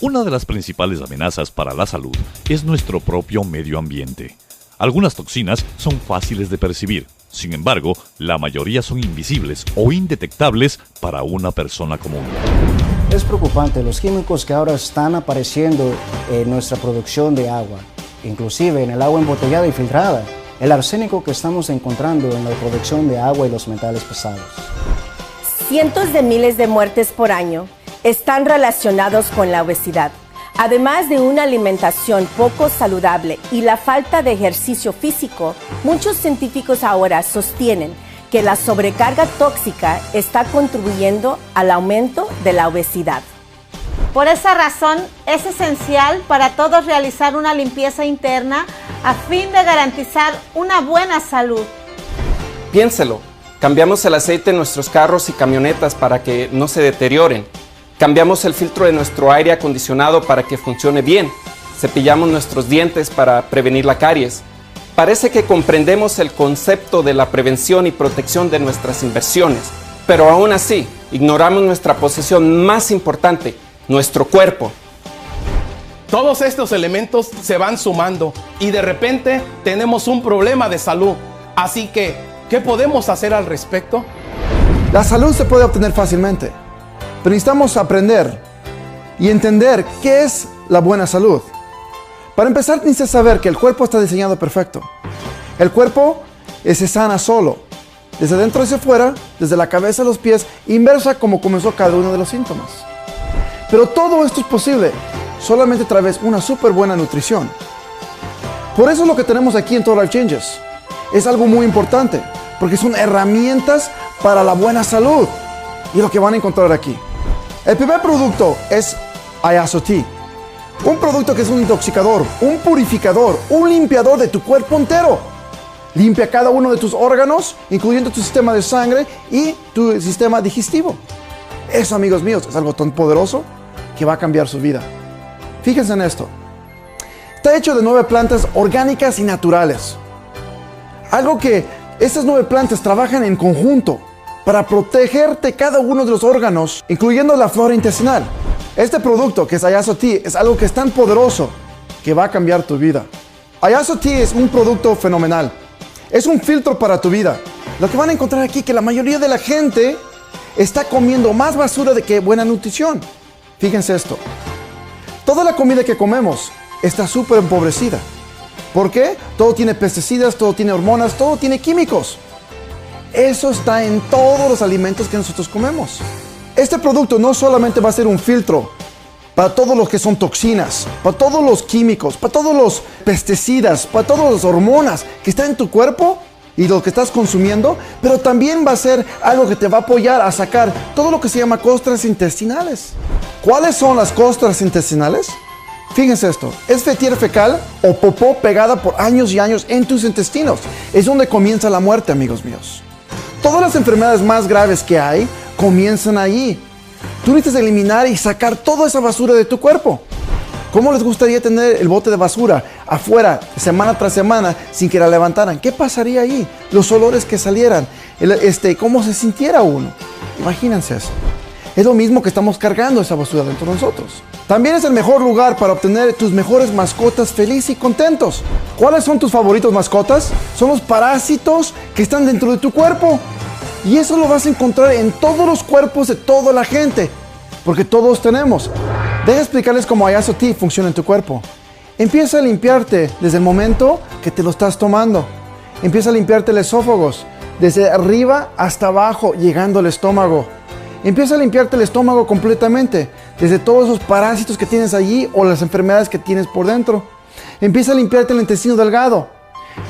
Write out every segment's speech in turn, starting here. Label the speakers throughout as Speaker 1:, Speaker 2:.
Speaker 1: Una de las principales amenazas para la salud es nuestro propio medio ambiente. Algunas toxinas son fáciles de percibir, sin embargo, la mayoría son invisibles o indetectables para una persona común.
Speaker 2: Es preocupante los químicos que ahora están apareciendo en nuestra producción de agua, inclusive en el agua embotellada y filtrada, el arsénico que estamos encontrando en la producción de agua y los metales pesados.
Speaker 3: Cientos de miles de muertes por año están relacionados con la obesidad. Además de una alimentación poco saludable y la falta de ejercicio físico, muchos científicos ahora sostienen que la sobrecarga tóxica está contribuyendo al aumento de la obesidad.
Speaker 4: Por esa razón, es esencial para todos realizar una limpieza interna a fin de garantizar una buena salud.
Speaker 5: Piénselo, cambiamos el aceite en nuestros carros y camionetas para que no se deterioren. Cambiamos el filtro de nuestro aire acondicionado para que funcione bien. Cepillamos nuestros dientes para prevenir la caries. Parece que comprendemos el concepto de la prevención y protección de nuestras inversiones, pero aún así ignoramos nuestra posesión más importante, nuestro cuerpo.
Speaker 6: Todos estos elementos se van sumando y de repente tenemos un problema de salud. Así que, ¿qué podemos hacer al respecto?
Speaker 7: La salud se puede obtener fácilmente, pero necesitamos aprender y entender qué es la buena salud. Para empezar, necesitas saber que el cuerpo está diseñado perfecto. El cuerpo se sana solo, desde dentro hacia afuera, desde la cabeza a los pies, inversa como comenzó cada uno de los síntomas. Pero todo esto es posible solamente a través de una súper buena nutrición. Por eso lo que tenemos aquí en Total Life Changes es algo muy importante, porque son herramientas para la buena salud y lo que van a encontrar aquí. El primer producto es ISOT, un producto que es un intoxicador, un purificador, un limpiador de tu cuerpo entero. Limpia cada uno de tus órganos, incluyendo tu sistema de sangre y tu sistema digestivo. Eso, amigos míos, es algo tan poderoso que va a cambiar su vida. Fíjense en esto. Está hecho de 9 plantas orgánicas y naturales. Algo que estas 9 plantas trabajan en conjunto para protegerte cada uno de los órganos, incluyendo la flora intestinal. Este producto, que es ISOT, es algo que es tan poderoso que va a cambiar tu vida. ISOT es un producto fenomenal. Es un filtro para tu vida. Lo que van a encontrar aquí es que la mayoría de la gente está comiendo más basura que buena nutrición. Fíjense esto. Toda la comida que comemos está súper empobrecida. ¿Por qué? Todo tiene pesticidas, todo tiene hormonas, todo tiene químicos. Eso está en todos los alimentos que nosotros comemos. Este producto no solamente va a ser un filtro para todos los que son toxinas, para todos los químicos, para todos los pesticidas, para todas las hormonas que están en tu cuerpo y lo que estás consumiendo, pero también va a ser algo que te va a apoyar a sacar todo lo que se llama costras intestinales. ¿Cuáles son las costras intestinales? Fíjense esto, es fetier fecal o popó pegada por años y años en tus intestinos. Es donde comienza la muerte, amigos míos. Todas las enfermedades más graves que hay comienzan ahí. Tú necesitas eliminar y sacar toda esa basura de tu cuerpo. ¿Cómo les gustaría tener el bote de basura afuera semana tras semana sin que la levantaran? ¿Qué pasaría ahí? Los olores que salieran, cómo se sintiera uno. Imagínense eso. Es lo mismo que estamos cargando esa basura dentro de nosotros. También es el mejor lugar para obtener tus mejores mascotas felices y contentos. ¿Cuáles son tus favoritos mascotas? Son los parásitos que están dentro de tu cuerpo. Y eso lo vas a encontrar en todos los cuerpos de toda la gente, porque todos tenemos. Deja explicarles cómo ISOT funciona en tu cuerpo. Empieza a limpiarte desde el momento que te lo estás tomando. Empieza a limpiarte el esófago, desde arriba hasta abajo, llegando al estómago. Empieza a limpiarte el estómago completamente, desde todos esos parásitos que tienes allí o las enfermedades que tienes por dentro. Empieza a limpiarte el intestino delgado,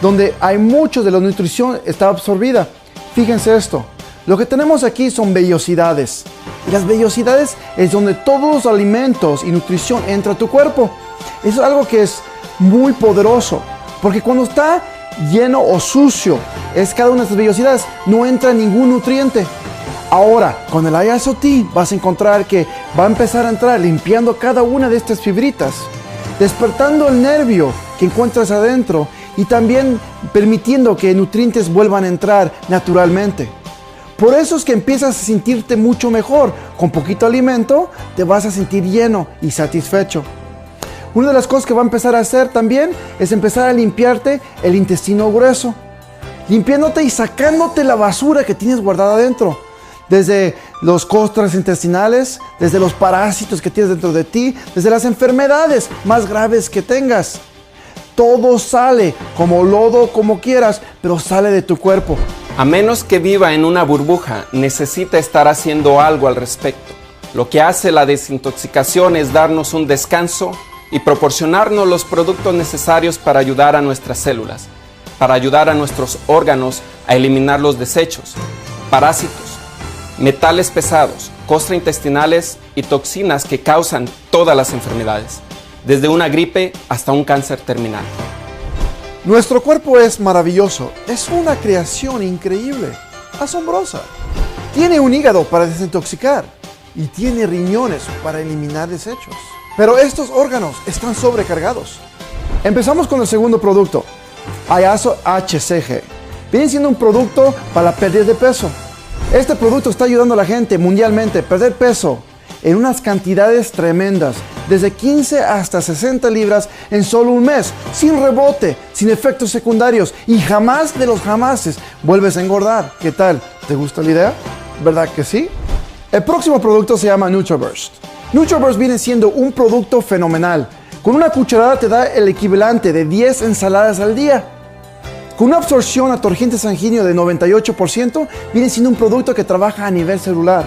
Speaker 7: donde hay mucho de la nutrición está absorbida. Fíjense esto, lo que tenemos aquí son vellosidades. Y las vellosidades es donde todos los alimentos y nutrición entra a tu cuerpo. Eso es algo que es muy poderoso, porque cuando está lleno o sucio, es cada una de estas vellosidades, no entra ningún nutriente. Ahora, con el ISOT vas a encontrar que va a empezar a entrar limpiando cada una de estas fibritas, despertando el nervio que encuentras adentro y también permitiendo que nutrientes vuelvan a entrar naturalmente. Por eso es que empiezas a sentirte mucho mejor. Con poquito alimento te vas a sentir lleno y satisfecho. Una de las cosas que va a empezar a hacer también es empezar a limpiarte el intestino grueso. Limpiándote y sacándote la basura que tienes guardada adentro. Desde los costras intestinales, desde los parásitos que tienes dentro de ti, desde las enfermedades más graves que tengas. Todo sale, como lodo, como quieras, pero sale de tu cuerpo.
Speaker 5: A menos que viva en una burbuja, necesita estar haciendo algo al respecto. Lo que hace la desintoxicación es darnos un descanso y proporcionarnos los productos necesarios para ayudar a nuestras células, para ayudar a nuestros órganos a eliminar los desechos, parásitos, metales pesados, costras intestinales y toxinas que causan todas las enfermedades, desde una gripe hasta un cáncer terminal.
Speaker 7: Nuestro cuerpo es maravilloso, es una creación increíble, asombrosa. Tiene un hígado para desintoxicar y tiene riñones para eliminar desechos. Pero estos órganos están sobrecargados. Empezamos con el segundo producto, Ayaso HCG. Viene siendo un producto para la pérdida de peso. Este producto está ayudando a la gente mundialmente a perder peso en unas cantidades tremendas, desde 15 hasta 60 libras en solo un mes, sin rebote, sin efectos secundarios y jamás de los jamases vuelves a engordar. ¿Qué tal? ¿Te gusta la idea? ¿Verdad que sí? El próximo producto se llama NutriBurst. NutriBurst viene siendo un producto fenomenal. Con una cucharada te da el equivalente de 10 ensaladas al día. Con una absorción a torrente sanguíneo de 98%, viene siendo un producto que trabaja a nivel celular.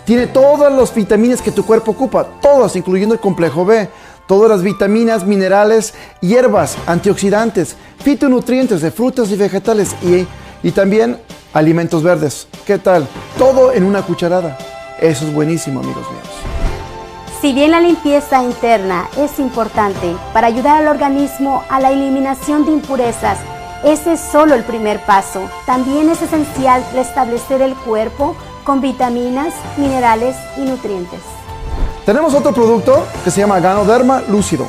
Speaker 7: Tiene todas las vitaminas que tu cuerpo ocupa, todas, incluyendo el complejo B. Todas las vitaminas, minerales, hierbas, antioxidantes, fitonutrientes de frutas y vegetales y también alimentos verdes. ¿Qué tal? Todo en una cucharada. Eso es buenísimo, amigos míos.
Speaker 8: Si bien la limpieza interna es importante para ayudar al organismo a la eliminación de impurezas, ese es solo el primer paso. También es esencial restablecer el cuerpo con vitaminas, minerales y nutrientes.
Speaker 7: Tenemos otro producto que se llama Ganoderma Lucidum.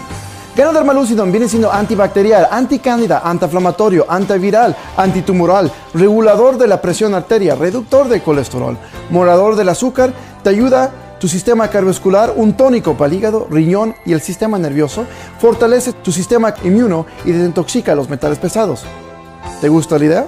Speaker 7: Ganoderma Lucidum viene siendo antibacterial, anticándida, antiinflamatorio, antiviral, antitumoral, regulador de la presión arterial, reductor de colesterol, moderador del azúcar, te ayuda tu sistema cardiovascular, un tónico para el hígado, riñón y el sistema nervioso, fortalece tu sistema inmuno y desintoxica los metales pesados. ¿Te gusta la idea?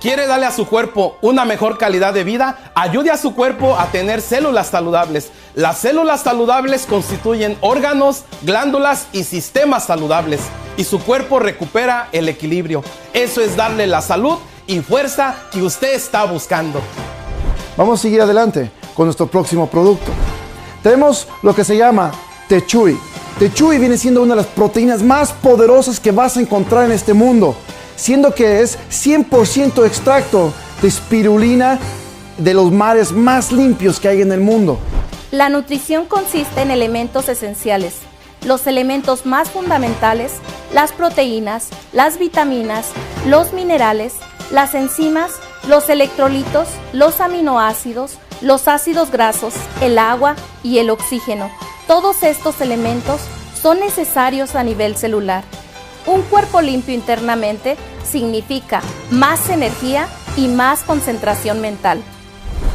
Speaker 6: ¿Quiere darle a su cuerpo una mejor calidad de vida? Ayude a su cuerpo a tener células saludables. Las células saludables constituyen órganos, glándulas y sistemas saludables. Y su cuerpo recupera el equilibrio. Eso es darle la salud y fuerza que usted está buscando.
Speaker 7: Vamos a seguir adelante con nuestro próximo producto. Tenemos lo que se llama Techui. Techui viene siendo una de las proteínas más poderosas que vas a encontrar en este mundo, siendo que es 100% extracto de espirulina de los mares más limpios que hay en el mundo.
Speaker 9: La nutrición consiste en elementos esenciales. Los elementos más fundamentales, las proteínas, las vitaminas, los minerales, las enzimas, los electrolitos, los aminoácidos, los ácidos grasos, el agua y el oxígeno. Todos estos elementos son necesarios a nivel celular. Un cuerpo limpio internamente significa más energía y más concentración mental.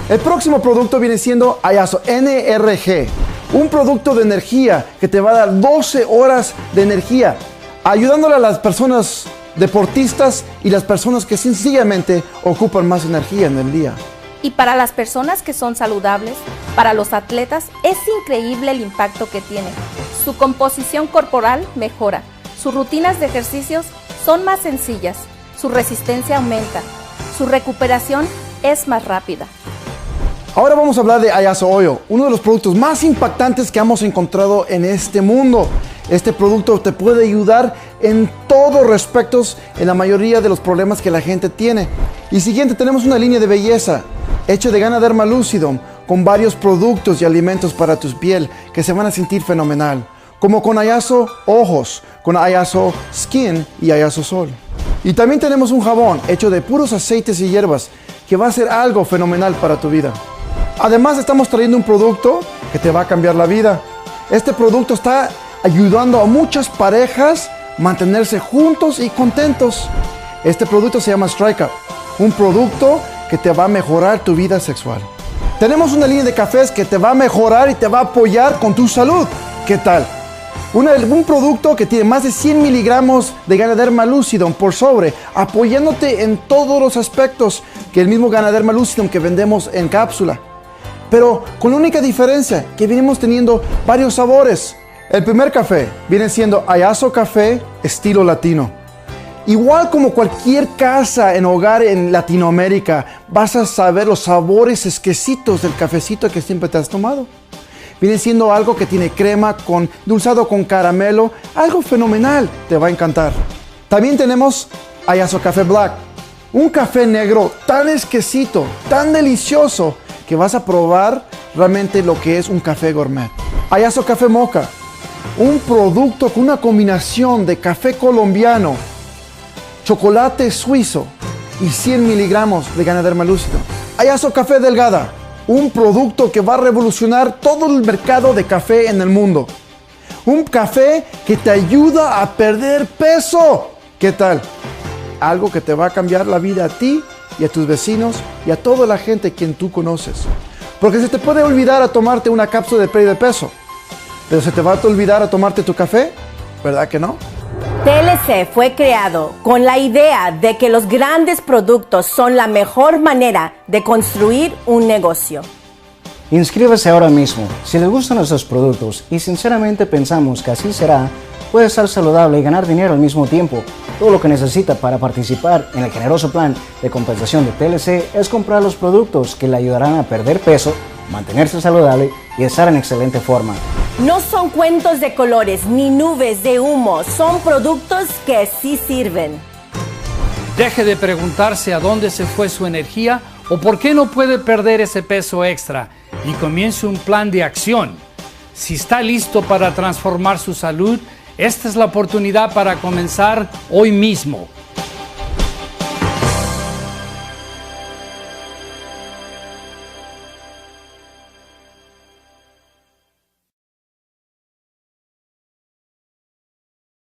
Speaker 7: El próximo producto viene siendo Ayaso NRG, un producto de energía que te va a dar 12 horas de energía, ayudándole a las personas deportistas y las personas que sencillamente ocupan más energía en el día.
Speaker 9: Y para las personas que son saludables, para los atletas, es increíble el impacto que tiene. Su composición corporal mejora, sus rutinas de ejercicios son más sencillas, su resistencia aumenta, su recuperación es más rápida.
Speaker 7: Ahora vamos a hablar de Ayaso Oil, uno de los productos más impactantes que hemos encontrado en este mundo. Este producto te puede ayudar en todos respectos en la mayoría de los problemas que la gente tiene. Y siguiente, tenemos una línea de belleza hecha de Ganoderma Lucidum con varios productos y alimentos para tu piel que se van a sentir fenomenal, como con Ayaso Ojos, con Ayaso Skin y Ayaso Sol. Y también tenemos un jabón hecho de puros aceites y hierbas que va a ser algo fenomenal para tu vida. Además, estamos trayendo un producto que te va a cambiar la vida. Este producto está ayudando a muchas parejas a mantenerse juntos y contentos. Este producto se llama Strike Up, un producto que te va a mejorar tu vida sexual. Tenemos una línea de cafés que te va a mejorar y te va a apoyar con tu salud. ¿Qué tal? Un producto que tiene más de 100 miligramos de Ganoderma lucidum por sobre, apoyándote en todos los aspectos que el mismo Ganoderma lucidum que vendemos en cápsula. Pero con la única diferencia que venimos teniendo varios sabores. El primer café viene siendo Ayazo Café estilo latino. Igual como cualquier casa en hogar en Latinoamérica, vas a saber los sabores exquisitos del cafecito que siempre te has tomado. Viene siendo algo que tiene crema con dulzado con caramelo, algo fenomenal, te va a encantar. También tenemos Ayazo Café Black, un café negro tan exquisito, tan delicioso, que vas a probar realmente lo que es un café gourmet. Ayazo Café Mocha, un producto con una combinación de café colombiano, chocolate suizo y 100 miligramos de Ganoderma lucidum. Ayazo Café Delgada, un producto que va a revolucionar todo el mercado de café en el mundo. Un café que te ayuda a perder peso. ¿Qué tal? Algo que te va a cambiar la vida a ti y a tus vecinos y a toda la gente quien tú conoces. Porque se te puede olvidar a tomarte una cápsula de pérdida de peso, pero se te va a olvidar a tomarte tu café, ¿verdad que no?
Speaker 3: TLC fue creado con la idea de que los grandes productos son la mejor manera de construir un negocio.
Speaker 2: Inscríbase ahora mismo. Si les gustan nuestros productos y sinceramente pensamos que así será, puede estar saludable y ganar dinero al mismo tiempo. Todo lo que necesita para participar en el generoso plan de compensación de TLC es comprar los productos que le ayudarán a perder peso, mantenerse saludable y estar en excelente forma.
Speaker 3: No son cuentos de colores ni nubes de humo, son productos que sí sirven.
Speaker 10: Deje de preguntarse a dónde se fue su energía o por qué no puede perder ese peso extra y comience un plan de acción. Si está listo para transformar su salud, esta es la oportunidad para comenzar hoy mismo.